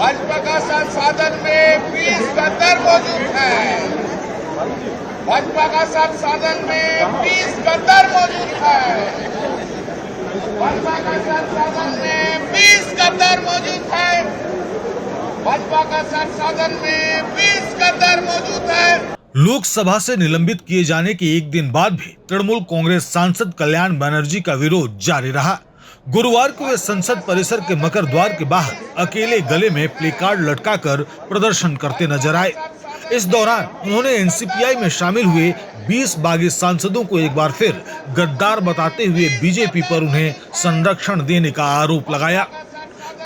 भाजपा का संसाधन में 20 गद्दार मौजूद है। भाजपा का संसाधन में 20 गद्दार मौजूद है। भाजपा का संसाधन में 20 गद्दार मौजूद है। भाजपा का संसाधन में 20 गद्दार मौजूद है। लोकसभा से निलंबित किए जाने के एक दिन बाद भी तृणमूल कांग्रेस सांसद कल्याण बनर्जी का विरोध जारी रहा। गुरुवार को वे संसद परिसर के मकर द्वार के बाहर अकेले गले में प्ले कार्ड लटकाकर प्रदर्शन करते नजर आए। इस दौरान उन्होंने एनसीपीआई में शामिल हुए 20 बागी सांसदों को एक बार फिर गद्दार बताते हुए बीजेपी पर उन्हें संरक्षण देने का आरोप लगाया।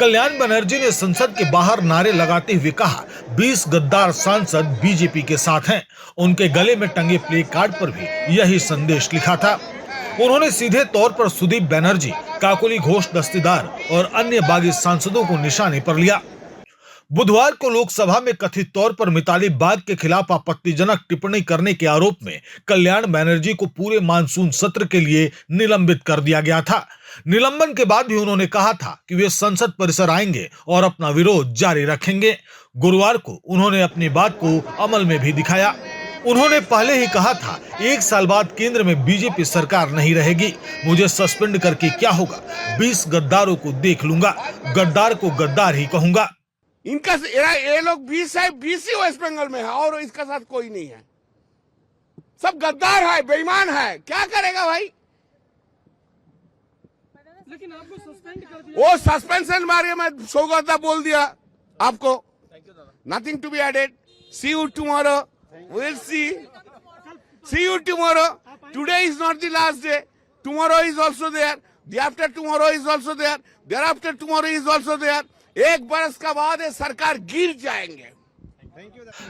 कल्याण बनर्जी ने संसद के बाहर नारे लगाते हुए कहा, 20 गद्दार सांसद बीजेपी के साथ हैं। उनके गले में टंगे प्ले कार्ड पर भी यही संदेश लिखा था। उन्होंने सीधे तौर पर सुदीप बनर्जी, काकोली घोष दस्तीदार और अन्य बागी सांसदों को निशाने पर लिया। बुधवार को लोकसभा में कथित तौर पर मिताली बाग के खिलाफ आपत्तिजनक टिप्पणी करने के आरोप में कल्याण बनर्जी को पूरे मानसून सत्र के लिए निलंबित कर दिया गया था। निलंबन के बाद भी उन्होंने कहा था कि वे संसद परिसर आएंगे और अपना विरोध जारी रखेंगे। गुरुवार को उन्होंने अपनी बात को अमल में भी दिखाया। उन्होंने पहले ही कहा था, 1 साल बाद केंद्र में बीजेपी सरकार नहीं रहेगी, मुझे सस्पेंड करके क्या होगा, 20 गद्दारों को देख लूंगा, गद्दार को गद्दार ही कहूंगा। इनका ये लोग 20 है, 20 ही वेस्ट बंगाल में है और इसका साथ कोई नहीं है। सब गद्दार है, बेईमान है, क्या करेगा भाई। लेकिन आपको सस्पेंड कर दिया। वो सस्पेंशन बारे में सौगता बोल दिया आपको। Nothing to be added. See you tomorrow. We'll see. See you tomorrow. Today is not the last day. Tomorrow is also there. The after tomorrow is also there. Thereafter tomorrow is also there. 1 बरस का बाद ये सरकार गिर जाएंगे।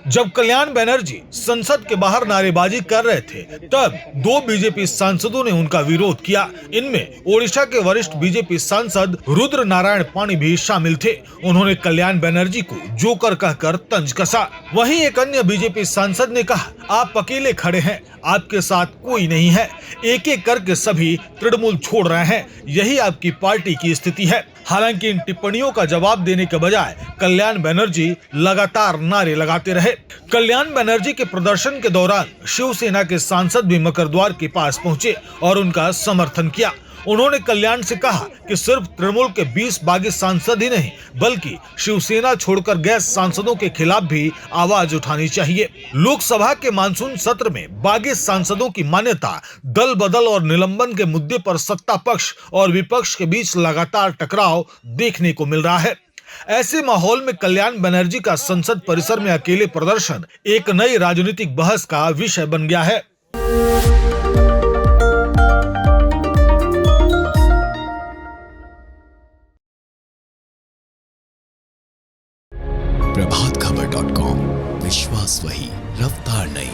जब कल्याण बनर्जी संसद के बाहर नारेबाजी कर रहे थे, तब 2 बीजेपी सांसदों ने उनका विरोध किया। इनमें ओडिशा के वरिष्ठ बीजेपी सांसद रुद्र नारायण पाणी भी शामिल थे। उन्होंने कल्याण बनर्जी को जोकर कहकर तंज कसा। वहीं एक अन्य बीजेपी सांसद ने कहा, आप अकेले खड़े हैं, आपके साथ कोई नहीं है, एक एक करके सभी तृणमूल छोड़ रहे हैं, यही आपकी पार्टी की स्थिति है। हालांकि इन टिप्पणियों का जवाब देने के बजाय कल्याण बनर्जी लगातार नारे लगाते रहे। कल्याण बनर्जी के प्रदर्शन के दौरान शिवसेना के सांसद भी मकर द्वार के पास पहुंचे और उनका समर्थन किया। उन्होंने कल्याण से कहा कि सिर्फ तृणमूल के 20 बागी सांसद ही नहीं, बल्कि शिवसेना छोड़कर गए सांसदों के खिलाफ भी आवाज उठानी चाहिए। लोकसभा के मानसून सत्र में बागी सांसदों की मान्यता, दल बदल और निलंबन के मुद्दे पर सत्ता पक्ष और विपक्ष के बीच लगातार टकराव देखने को मिल रहा है। ऐसे माहौल में कल्याण बनर्जी का संसद परिसर में अकेले प्रदर्शन एक नई राजनीतिक बहस का विषय बन गया है। प्रभातखबर.com, विश्वास वही, रफ्तार नहीं।